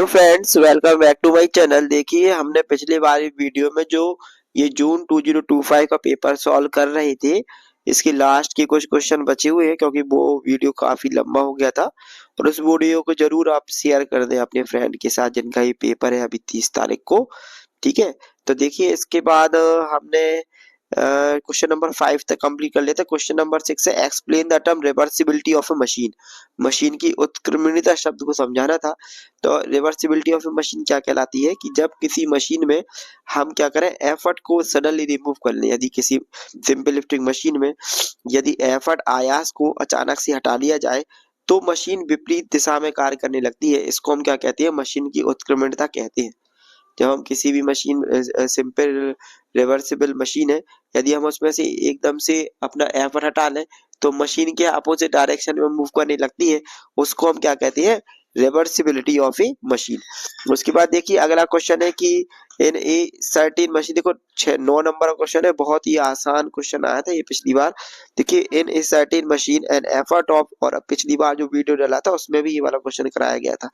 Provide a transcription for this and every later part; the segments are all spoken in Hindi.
Friends, welcome back to my channel. देखिए, हमने पिछली बार वीडियो में जो ये जून 2025 का पेपर सॉल्व कर रहे थे, इसकी लास्ट के कुछ क्वेश्चन बचे हुए हैं क्योंकि वो वीडियो काफी लंबा हो गया था। और उस वीडियो को जरूर आप शेयर कर दें अपने फ्रेंड के साथ जिनका ये पेपर है अभी 30 तारीख को। ठीक है, तो देखिए इसके बाद हमने क्वेश्चन नंबर 5 तक कंप्लीट कर लेते हैं। क्वेश्चन नंबर 6 है, explain the term reversibility of a machine. Machine की उत्क्रमणीयता शब्द को समझाना था। तो रिवर्सिबिलिटी ऑफ अ मशीन क्या कहलाती है कि जब किसी मशीन में हम क्या करें, एफर्ट को सडनली रिमूव कर लें। यदि किसी सिंपल लिफ्टिंग मशीन में यदि एफर्ट आयास को अचानक से हटा लिया जाए तो मशीन विपरीत दिशा में कार्य करने लगती है। इसको हम क्या कहते हैं, मशीन की उत्क्रमणीयता कहते हैं। जब हम किसी भी मशीन सिंपल रिवर्सिबल मशीन है, यदि हम उसमें से एकदम से अपना एफर्ट हटा लें तो मशीन के अपोजिट डायरेक्शन में मूव करने लगती है। उसको हम क्या कहते हैं, रिवर्सिबिलिटी ऑफ ए मशीन। उसके बाद देखिए अगला क्वेश्चन है कि इन ए सर्टेन मशीन। देखो 9 नंबर का क्वेश्चन है, बहुत ही आसान क्वेश्चन आया था ये पिछली बार। देखिए in a certain machine an effort of, और पिछली बार जो वीडियो डाला था उसमें भी ये वाला क्वेश्चन कराया गया था।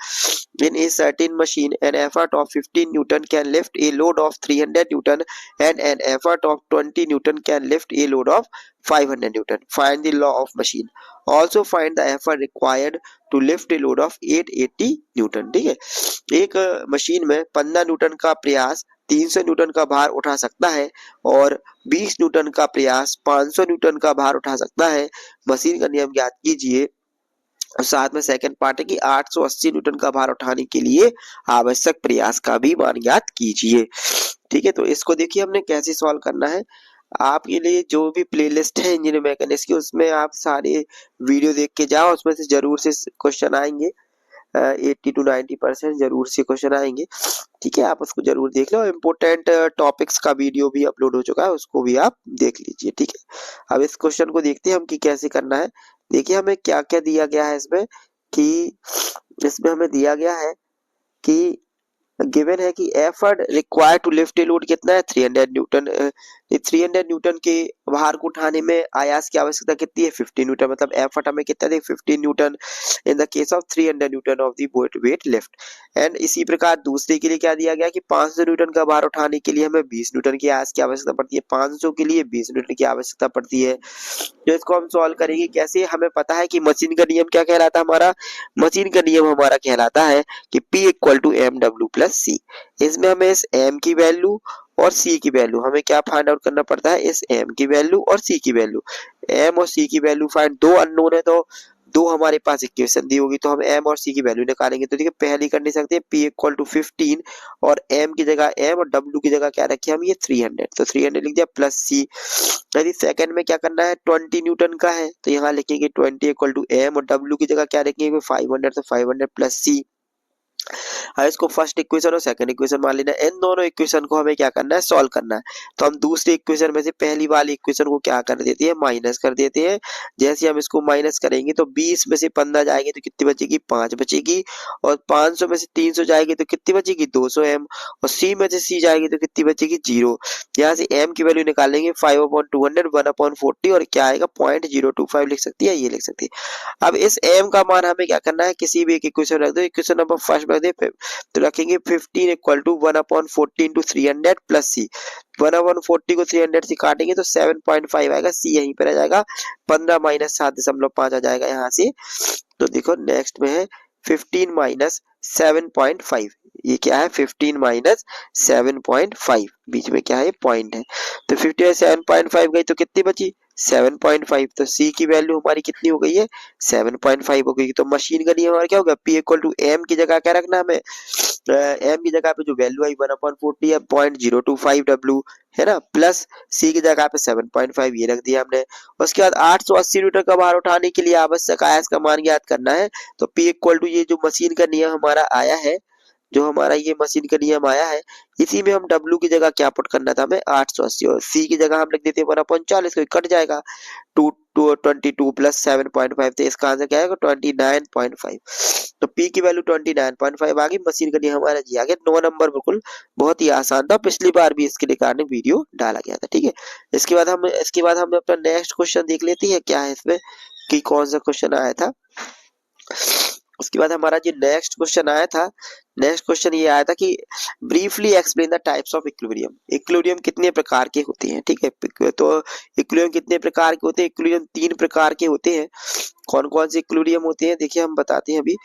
In a certain machine, an effort of 15 Newton can lift a load of 300 Newton and an effort of 20 Newton can lift a load of 500 Newton. Find the law of machine. Also find the effort required to lift a load of 880 Newton. ठीक है, एक मशीन में 15 न्यूटन का प्रयास 300 न्यूटन का भार उठा सकता है और 20 न्यूटन का प्रयास 500 न्यूटन का भार उठा सकता है। मशीन का नियम ज्ञात कीजिए। और साथ में सेकंड पार्ट है कि 880 न्यूटन का भार उठाने के लिए आवश्यक प्रयास का भी मान ज्ञात कीजिए। ठीक है, तो इसको देखिए हमने कैसे सॉल्व करना है। आपके लिए जो भी प्लेलिस्ट है इंजीनियरिंग मैकेनिक्स की, उसमें आप सारे वीडियो देख के जाओ, उसमें से जरूर से क्वेश्चन आएंगे। 80 to 90% जरूर से क्वेश्चन आएंगे। ठीक है, आप उसको जरूर देख लो। इम्पोर्टेंट टॉपिक्स का वीडियो भी अपलोड हो चुका है, उसको भी आप देख लीजिए। ठीक है, अब इस क्वेश्चन को देखते हैं हम कि कैसे करना है। देखिए हमें क्या क्या दिया गया है इसमें, कि इसमें हमें दिया गया है कि गिवन है कि effort required to lift a load कितना है, 300 न्यूटन। 300 न्यूटन के भार को उठाने में आयास की आवश्यकता कितनी है, 15 न्यूटन। मतलब एफर्ट हमें कितना है, 15 Newton in the case of 300 Newton of the weight lift. And इसी प्रकार दूसरे के लिए क्या दिया गया कि 500 न्यूटन का भार उठाने के लिए हमें 20 न्यूटन की आयास की आवश्यकता पड़ती है। 500 के लिए 20 न्यूटन की आवश्यकता पड़ती है। तो इसको हम सॉल्व करेंगे कैसे। हमें पता है कि मशीन का नियम क्या कहलाता है हमारा, मशीन का नियम हमारा कहलाता है कि P equal to M W plus C. इसमें हमें इस m की वैल्यू और c की वैल्यू हमें क्या फाइंड आउट करना पड़ता है, इस m की वैल्यू और c की वैल्यू। m और c की वैल्यू फाइंड, दो अननोन है तो दो हमारे पास इक्वेशन दी होगी, तो हम m और c की वैल्यू निकालेंगे। तो देखिए पहली कर नहीं सकते, p इक्वल टू 15 और m की जगह m और w की जगह क्या रखे हम, ये 300, तो 300 लिख दिया प्लस c। यदि सेकंड में क्या करना है, 20 न्यूटन का है तो यहाँ लिखेंगे 20 इक्वल टू m और w की जगह क्या रखेंगे 500, तो 500 प्लस c। अब इसको फर्स्ट इक्वेशन और सेकंड इक्वेशन मान लेना। इन दोनों इक्वेशन को हमें क्या करना है, सॉल्व करना है। तो हम दूसरी इक्वेशन में से पहली वाली इक्वेशन को क्या कर देते हैं, माइनस कर देते हैं। जैसे हम इसको माइनस करेंगे तो 20 में से 15 जाएंगे तो कितनी बचेगी, 5 बचेगी। और 500 में से 300 जाएगी तो कितनी बचेगी, 200 m। और c में से c जाएगी तो कितनी बचेगी, 0। यहाँ से m की वैल्यू निकालेंगे 5/200 1/40 और क्या आएगा 0.025 लिख सकती है, ये लिख सकती है। अब इस m का मान हमें क्या करना है, किसी भी एक इक्वेशन रख दो। इक्वेशन नंबर फर्स्ट रख दे, तो रखेंगे 15 इक्वल टू 1/14 इंटू 300 प्लस सी। 1/40 को 300 से काटेंगे तो 7.5 आएगा, सी यहीं पर आ जाएगा। 15 माइनस 7.5 आ जाएगा यहाँ से। तो देखो नेक्स्ट में है 15 माइनस 7.5, ये क्या है 15 माइनस 7.5, बीच में क्या है पॉइंट है। तो 50 में 7.5 गई तो कितनी बची 7.5। तो सी की वैल्यू हमारी कितनी हो गई है 7.5 हो गई। तो मशीन का नियम हमारा क्या होगा, P इक्वल टू एम की जगह क्या रखना हमें, एम की जगह पे जो वैल्यू आई 1/40 है 0.025 डब्ल्यू है ना, प्लस सी की जगह पे 7.5 ये रख दिया हमने। उसके बाद 880 न्यूटन का भार उठाने के लिए आवश्यक आयास का मान ज्ञात करना है। तो P इक्वल टू ये जो मशीन का नियम हमारा आया है, जो हमारा ये मशीन का नियम आया है, इसी में हम W की जगह क्या पुट करना था हमें 880 और C की जगह हम लिख देते हैं 1/40, कट जाएगा 22 प्लस 7.5, तो इसका आंसर क्या आएगा 29.5। तो P की वैल्यू 29.5 आ गई। मशीन का नियम हमारा जी आ गया 9 नंबर। बिल्कुल बहुत ही आसान था, पिछली बार भी इसके रिगार्डिंग वीडियो डाला गया था। ठीक है, इसके बाद हम अपना नेक्स्ट क्वेश्चन देख लेते हैं क्या है इसमें, कि कौन सा क्वेश्चन आया था। उसके बाद हमारा जो नेक्स्ट क्वेश्चन आया था, नेक्स्ट क्वेश्चन ये आया था कि briefly explain the types of equilibrium. Equilibrium कितने प्रकार के होते हैं, ठीक है। तो इक्विलिब्रियम कितने प्रकार के होते हैं? इक्विलिब्रियम 3 प्रकार के होते हैं। कौन कौन से इक्विलिब्रियम होते हैं देखिए हम बताते हैं अभी।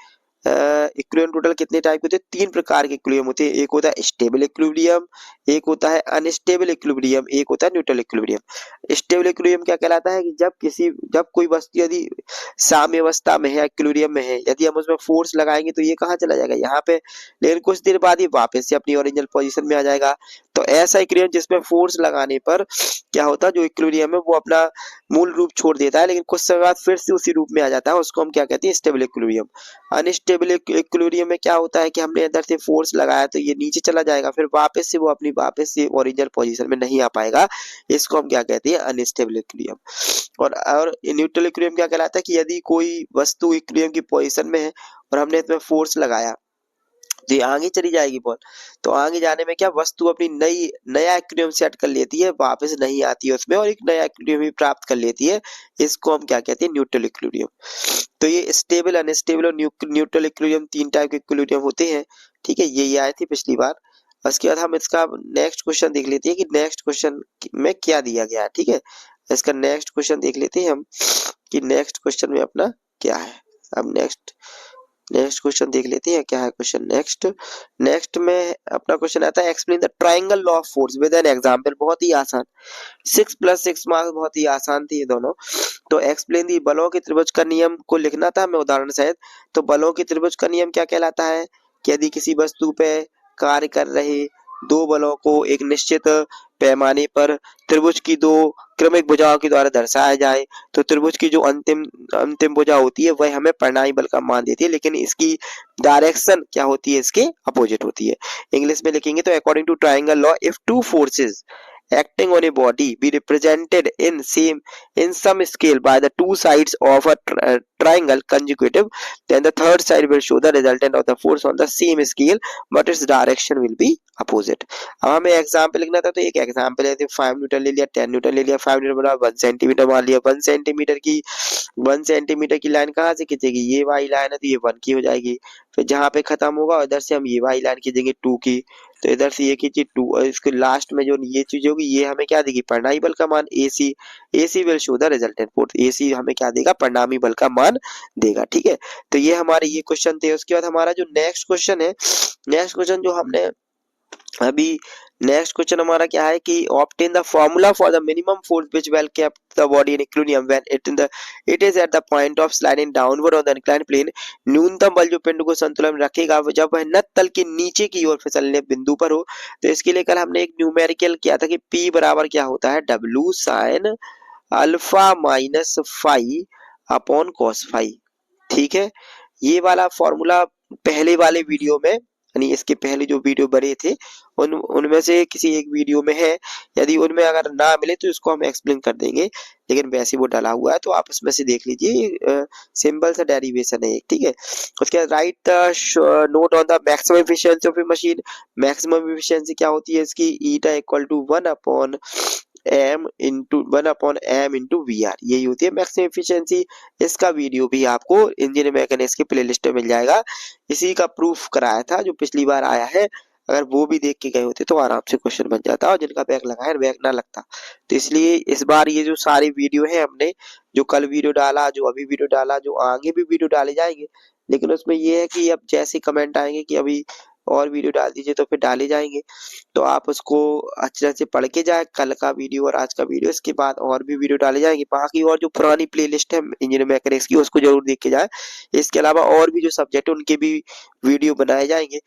इक्विलिब्रियम टोटल कितने टाइप के होते हैं? 3 प्रकार के इक्विलिब्रियम होते हैं। एक होता है स्टेबल इक्विलिब्रियम, एक होता है अनस्टेबल इक्विलिब्रियम, एक होता है न्यूट्रल इक्विलिब्रियम। स्टेबल इक्विलिब्रियम क्या कहलाता है कि जब कोई वस्तु यदि साम्य अवस्था में है, इक्विलिब्रियम में है, यदि हम उसमें फोर्स लगाएंगे तो ये कहाँ चला जाएगा? यहाँ पे, लेकिन कुछ देर बाद ये वापस से अपनी ओरिजिनल पोजीशन में आ जाएगा। तो ऐसा इक्विलिब्रियम जिसमें फोर्स लगाने पर क्या होता है, जो इक्विलिब्रियम है वो अपना मूल रूप छोड़ देता है, लेकिन कुछ समय बाद फिर से उसी रूप में आ जाता है, उसको हम क्या कहते हैं? Stable equilibrium. अनस्टेबल इक्विलिब्रियम में क्या होता है कि हमने अंदर से फोर्स लगाया तो ये नीचे चला जाएगा, फिर वापस से वो अपनी वापस से ओरिजिनल पोजीशन में नहीं आ पाएगा, इसको हम क्या कहते हैं? Unstable equilibrium. और न्यूट्रल इक्विलिब्रियम क्या कहलाता है कि यदि कोई वस्तु इक्विलिब्रियम की पोजीशन में है और हमने इसमें फोर्स लगाया तो ये आगे चली जाएगी बॉल, तो आगे जाने में क्या वस्तु अपनी नया इक्विलिब्रियम सेट कर लेती है, वापस नहीं आती है उसमें और एक नया इक्विलिब्रियम भी प्राप्त कर लेती है, इसको हम क्या कहते हैं? Neutral equilibrium. तो ये स्टेबल, अनस्टेबल और न्यूट्रल इक्विलिब्रियम 3 टाइप के इक्विलिब्रियम होते हैं, ठीक है। ये आए थे पिछली बार। उसके बाद हम इसका नेक्स्ट क्वेश्चन देख लेते हैं कि नेक्स्ट क्वेश्चन में क्या दिया गया है, ठीक है। इसका नेक्स्ट क्वेश्चन देख लेते हैं हम कि नेक्स्ट क्वेश्चन में अपना क्या है। अब नेक्स्ट क्वेश्चन देख लेते हैं क्या है क्वेश्चन। नेक्स्ट में अपना क्वेश्चन आता है explain the triangle law of force with an example. बहुत ही आसान, 6+6 मार्क्स, बहुत ही आसान थी ये दोनों। तो एक्सप्लेन दी, बलों के त्रिभुज का नियम को लिखना था हमें उदाहरण सहित। तो बलों के त्रिभुज का नियम क्या कहलाता है कि यदि किसी वस्तु पे कार्य कर रहे दो बलों को एक निश्चित पैमाने पर त्रिभुज की दो क्रमिक भुजाओं के द्वारा दर्शाया जाए तो त्रिभुज की जो अंतिम भुजा होती है वह हमें परिणामी बल का मान देती है, लेकिन इसकी डायरेक्शन क्या होती है? इसके अपोजिट होती है। इंग्लिश में लिखेंगे तो according to triangle law, if two forces acting on a body be represented in some scale by the two sides of a triangle consecutive, then the third side will show the resultant of the force on the same scale but its direction will be opposite। अब हमें एग्जाम्पल लिखना था, तो एक एग्जाम्पल है 5 न्यूटन ले लिया, 10 न्यूटन ले लिया, 5 न्यूटन बराबर 1 सेंटीमीटर मान लिया। 1 सेंटीमीटर की लाइन कहाँ से खींचेगी? ये वाली लाइन है तो ये 1 की हो जाएगी, फिर जहाँ पे खत्म होगा उधर से हम ये वाली लाइन खींचेंगे 2 की, तो इधर से ये खींची 2 और इसके लास्ट में जो ये चीज होगी ये हमें क्या देगी? परिणामी बल का मान AC will show the resultant force. AC हमें क्या देगा? परिणामी बल का मान देगा, ठीक है। तो ये हमारे ये क्वेश्चन थे। उसके बाद हमारा जो नेक्स्ट क्वेश्चन है, नेक्स्ट क्वेश्चन जो हमने अभी नेक्स्ट क्वेश्चन हमारा क्या है कि obtain the formula for the minimum force which will keep the body in equilibrium when it is at the point of sliding downward on the inclined plane. न्यूनतम बल जो पिंड को संतुलन में रखेगा जब वह नत तल के नीचे की ओर फिसलने बिंदु पर हो। तो इसके लिए कल हमने एक न्यूमेरिकल किया था कि P बराबर क्या होता है? W sin alpha minus phi upon cos phi, ठीक है। ये वाला फॉर्मूला पहले वाले वीडियो में, यानी इसके पहले जो वीडियो बने थे उनमें से किसी एक वीडियो में है, यदि उनमें अगर ना मिले तो इसको हम एक्सप्लेन कर देंगे, लेकिन वैसे वो डाला हुआ है तो आप उसमें से देख लीजिए। सिंपल सा डेरिवेशन है, ठीक है। उसके बाद write the note on the maximum efficiency of a machine. Maximum efficiency क्या होती है इसकी? Eta equal to 1/m into VR, यही होती है मैक्सिमम एफिशिएंसी। इसका वीडियो भी आपको इंजीनियरिंग मैकेनिक्स की प्लेलिस्ट में मिल जाएगा। इसी का प्रूफ कराया था जो पिछली बार आया है, अगर वो भी देख के गए होते तो आराम से क्वेश्चन बन जाता, और जिनका बैक लगा है बैक ना लगता। तो इसलिए इस बार ये जो सारी वीडियो है हमने जो कल वीडियो डाला, जो अभी वीडियो डाला, जो आगे भी वीडियो डाले जाएंगे, लेकिन उसमें ये है कि अब जैसे कमेंट आएंगे कि अभी और वीडियो डाल दीजिए तो फिर डाले जाएंगे, तो आप उसको अच्छे तरह से पढ़ के जाए, कल का वीडियो और आज का वीडियो, इसके बाद और भी वीडियो डाले जाएंगे। बाकी और जो पुरानी प्लेलिस्ट है इंजीनियरिंग मैकेनिक्स की उसको जरूर देख के जाए। इसके अलावा और भी जो सब्जेक्ट है उनके भी वीडियो बनाए जाएंगे,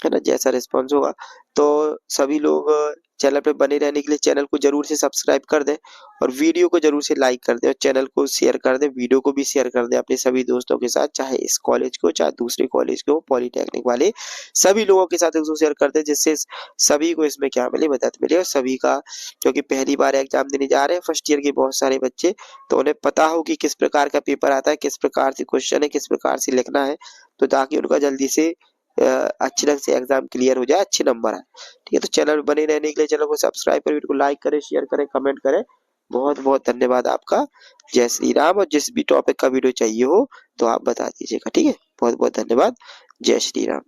है ना, जैसा रिस्पॉन्स होगा। तो सभी लोग चैनल पे बने रहने के लिए चैनल को जरूर से सब्सक्राइब कर दें और वीडियो को जरूर से लाइक कर दें और चैनल को शेयर कर दें, वीडियो को भी शेयर कर दें अपने सभी दोस्तों के साथ, चाहे इस कॉलेज को चाहे दूसरे कॉलेज को, पॉलिटेक्निक वाले सभी लोगों के साथ इसको शेयर कर दें, जिससे सभी को इसमें क्या मिले? मदद मिले। और सभी का, क्योंकि पहली बार एग्जाम देने जा रहे हैं फर्स्ट ईयर के बहुत सारे बच्चे, तो उन्हें पता हो कि किस प्रकार का पेपर आता है, किस प्रकार से क्वेश्चन है, किस प्रकार से लिखना है, तो ताकि उनका जल्दी से अच्छे ढंग से एग्जाम क्लियर हो जाए, अच्छे नंबर आए, ठीक है। तो चैनल बने रहने के लिए चैनल को सब्सक्राइब करें, वीडियो को लाइक करें, शेयर करें, कमेंट करें। बहुत बहुत धन्यवाद आपका। जय श्री राम। और जिस भी टॉपिक का वीडियो चाहिए हो तो आप बता दीजिएगा, ठीक है। बहुत बहुत धन्यवाद। जय श्री राम।